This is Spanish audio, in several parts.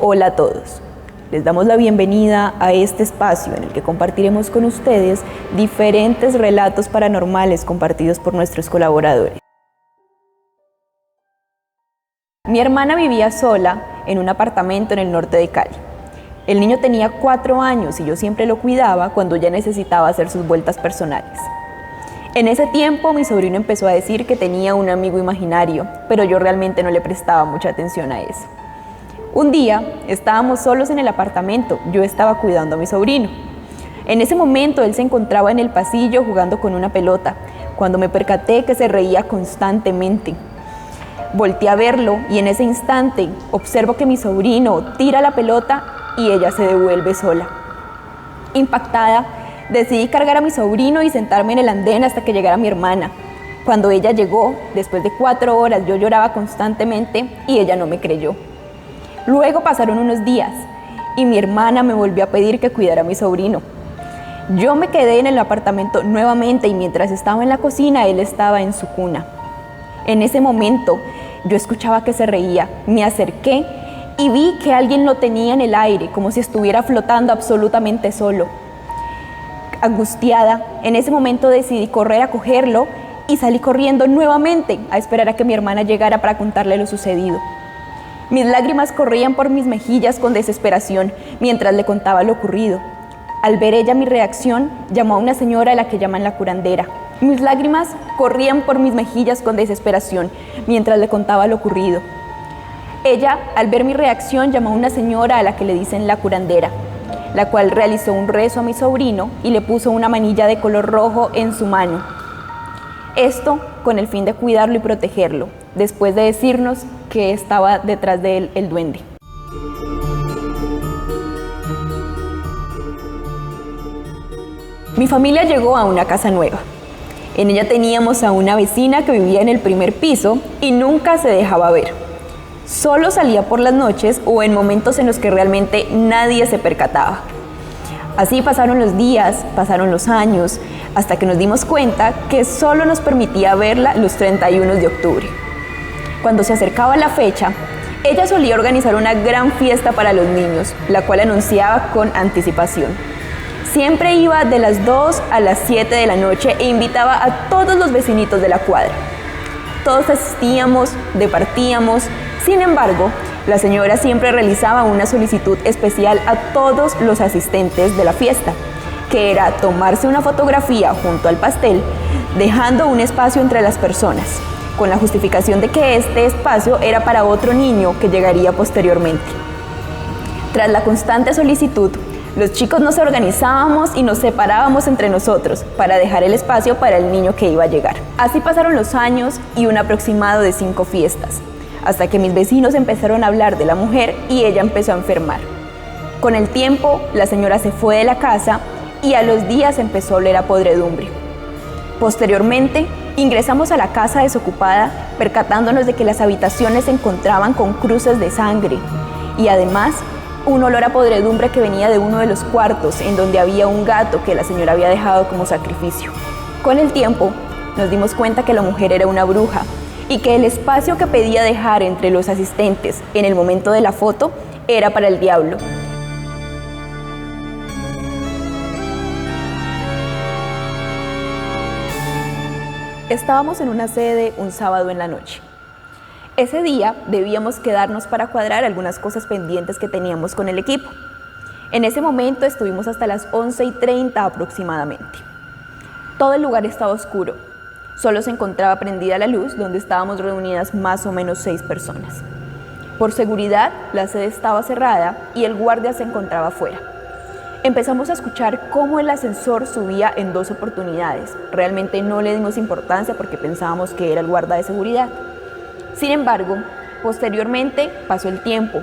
Hola a todos, les damos la bienvenida a este espacio en el que compartiremos con ustedes diferentes relatos paranormales compartidos por nuestros colaboradores. Mi hermana vivía sola en un apartamento en el norte de Cali. El niño tenía 4 años y yo siempre lo cuidaba cuando ya necesitaba hacer sus vueltas personales. En ese tiempo mi sobrino empezó a decir que tenía un amigo imaginario, pero yo realmente no le prestaba mucha atención a eso. Un día estábamos solos en el apartamento, yo estaba cuidando a mi sobrino. En ese momento él se encontraba en el pasillo jugando con una pelota, cuando me percaté que se reía constantemente. Volteé a verlo y en ese instante observo que mi sobrino tira la pelota y ella se devuelve sola. Impactada, decidí cargar a mi sobrino y sentarme en el andén hasta que llegara mi hermana. Cuando ella llegó, después de 4 horas, yo lloraba constantemente y ella no me creyó. Luego pasaron unos días y mi hermana me volvió a pedir que cuidara a mi sobrino. Yo me quedé en el apartamento nuevamente y mientras estaba en la cocina, él estaba en su cuna. En ese momento, yo escuchaba que se reía, me acerqué y vi que alguien lo tenía en el aire, como si estuviera flotando absolutamente solo. Angustiada, en ese momento decidí correr a cogerlo y salí corriendo nuevamente a esperar a que mi hermana llegara para contarle lo sucedido. Mis lágrimas corrían por mis mejillas con desesperación mientras le contaba lo ocurrido. Al ver ella mi reacción, llamó a una señora a la que llaman la curandera. Mis lágrimas corrían por mis mejillas con desesperación mientras le contaba lo ocurrido. Ella, al ver mi reacción, llamó a una señora a la que le dicen la curandera, la cual realizó un rezo a mi sobrino y le puso una manilla de color rojo en su mano. Esto con el fin de cuidarlo y protegerlo, después de decirnos que estaba detrás de él el duende. Mi familia llegó a una casa nueva. En ella teníamos a una vecina que vivía en el primer piso y nunca se dejaba ver. Solo salía por las noches o en momentos en los que realmente nadie se percataba. Así pasaron los días, pasaron los años, hasta que nos dimos cuenta que solo nos permitía verla los 31 de octubre. Cuando se acercaba la fecha, ella solía organizar una gran fiesta para los niños, la cual anunciaba con anticipación. Siempre iba de las 2 a las 7 de la noche e invitaba a todos los vecinitos de la cuadra. Todos asistíamos, departíamos. Sin embargo, la señora siempre realizaba una solicitud especial a todos los asistentes de la fiesta, que era tomarse una fotografía junto al pastel, dejando un espacio entre las personas, con la justificación de que este espacio era para otro niño que llegaría posteriormente. Tras la constante solicitud, los chicos nos organizábamos y nos separábamos entre nosotros para dejar el espacio para el niño que iba a llegar. Así pasaron los años y un aproximado de 5 fiestas, hasta que mis vecinos empezaron a hablar de la mujer y ella empezó a enfermar. Con el tiempo, la señora se fue de la casa y a los días empezó a oler a podredumbre. Posteriormente, ingresamos a la casa desocupada, percatándonos de que las habitaciones se encontraban con cruces de sangre y además un olor a podredumbre que venía de uno de los cuartos en donde había un gato que la señora había dejado como sacrificio. Con el tiempo, nos dimos cuenta que la mujer era una bruja y que el espacio que pedía dejar entre los asistentes en el momento de la foto era para el diablo. Estábamos en una sede un sábado en la noche. Ese día debíamos quedarnos para cuadrar algunas cosas pendientes que teníamos con el equipo. En ese momento estuvimos hasta las 11:30 aproximadamente. Todo el lugar estaba oscuro. Solo se encontraba prendida la luz donde estábamos reunidas más o menos 6 personas. Por seguridad, la sede estaba cerrada y el guardia se encontraba afuera. Empezamos a escuchar cómo el ascensor subía en 2 oportunidades. Realmente no le dimos importancia porque pensábamos que era el guarda de seguridad. Sin embargo, posteriormente pasó el tiempo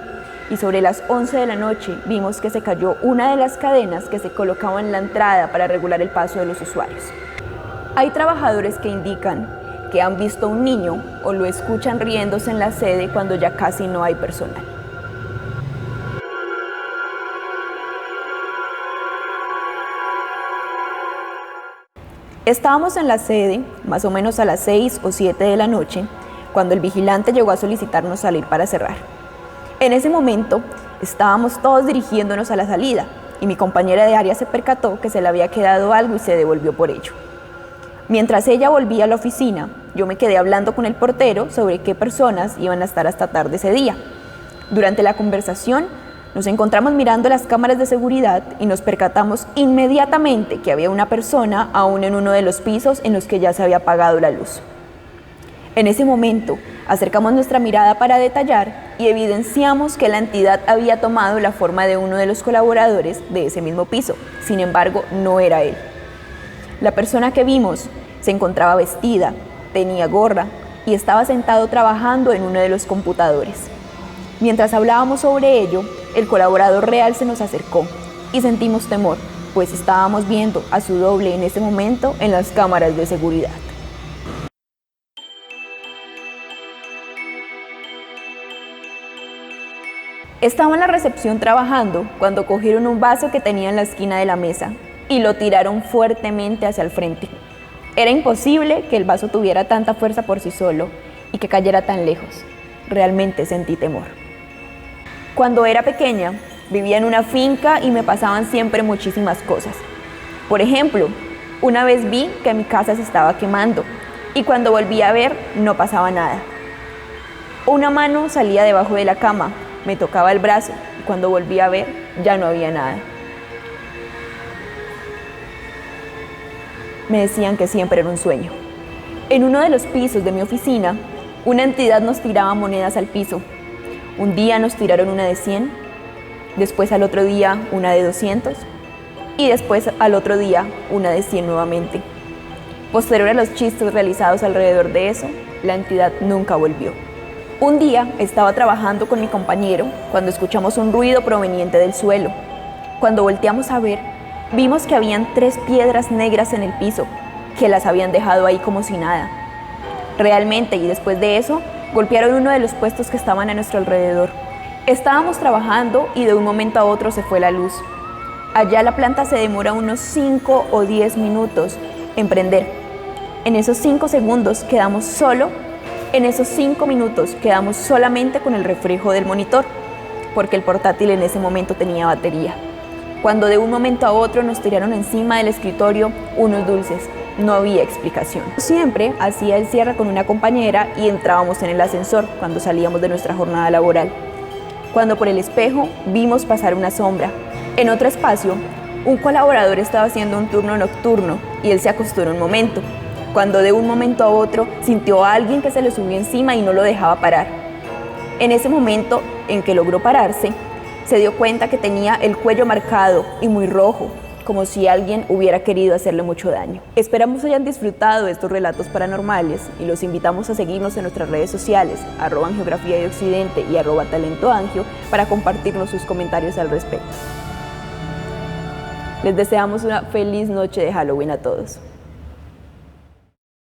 y sobre las 11 de la noche vimos que se cayó una de las cadenas que se colocaba en la entrada para regular el paso de los usuarios. Hay trabajadores que indican que han visto a un niño o lo escuchan riéndose en la sede cuando ya casi no hay personal. Estábamos en la sede más o menos a las 6 o 7 de la noche cuando el vigilante llegó a solicitarnos salir para cerrar. En ese momento, Estábamos todos dirigiéndonos a la salida y mi compañera de área se percató que se le había quedado algo y se devolvió por ello. Mientras ella volvía a la oficina, yo me quedé hablando con el portero sobre qué personas iban a estar hasta tarde ese día. Durante la conversación, nos encontramos mirando las cámaras de seguridad y nos percatamos inmediatamente que había una persona aún en uno de los pisos en los que ya se había apagado la luz. En ese momento, acercamos nuestra mirada para detallar y evidenciamos que la entidad había tomado la forma de uno de los colaboradores de ese mismo piso. Sin embargo, no era él. La persona que vimos se encontraba vestida, tenía gorra y estaba sentado trabajando en uno de los computadores. Mientras hablábamos sobre ello, el colaborador real se nos acercó y sentimos temor, pues estábamos viendo a su doble en ese momento en las cámaras de seguridad. Estaba en la recepción trabajando cuando cogieron un vaso que tenía en la esquina de la mesa y lo tiraron fuertemente hacia el frente. Era imposible que el vaso tuviera tanta fuerza por sí solo y que cayera tan lejos. Realmente sentí temor. Cuando era pequeña, vivía en una finca y me pasaban siempre muchísimas cosas. Por ejemplo, una vez vi que mi casa se estaba quemando y cuando volví a ver no pasaba nada. Una mano salía debajo de la cama, me tocaba el brazo y cuando volví a ver ya no había nada. Me decían que siempre era un sueño. En uno de los pisos de mi oficina, una entidad nos tiraba monedas al piso. Un día nos tiraron una de 100, después al otro día una de 200 y después al otro día una de 100 nuevamente. Posterior a los chistes realizados alrededor de eso, la entidad nunca volvió. Un día estaba trabajando con mi compañero cuando escuchamos un ruido proveniente del suelo. Cuando volteamos a ver, vimos que habían 3 piedras negras en el piso, que las habían dejado ahí como si nada. Realmente, y después de eso, golpearon uno de los puestos que estaban a nuestro alrededor. Estábamos trabajando y de un momento a otro se fue la luz. Allá la planta se demora unos 5 o 10 minutos en prender. En esos 5 minutos quedamos solamente con el reflejo del monitor, porque el portátil en ese momento tenía batería. Cuando de un momento a otro nos tiraron encima del escritorio unos dulces, no había explicación. Siempre hacía el cierre con una compañera y entrábamos en el ascensor cuando salíamos de nuestra jornada laboral. Cuando por el espejo vimos pasar una sombra. En otro espacio, un colaborador estaba haciendo un turno nocturno y él se acostó en un momento, cuando de un momento a otro sintió a alguien que se le subió encima y no lo dejaba parar. En ese momento en que logró pararse, se dio cuenta que tenía el cuello marcado y muy rojo, como si alguien hubiera querido hacerle mucho daño. Esperamos hayan disfrutado de estos relatos paranormales y los invitamos a seguirnos en nuestras redes sociales, @Angiografía de Occidente y @TalentoAngio, para compartirnos sus comentarios al respecto. Les deseamos una feliz noche de Halloween a todos.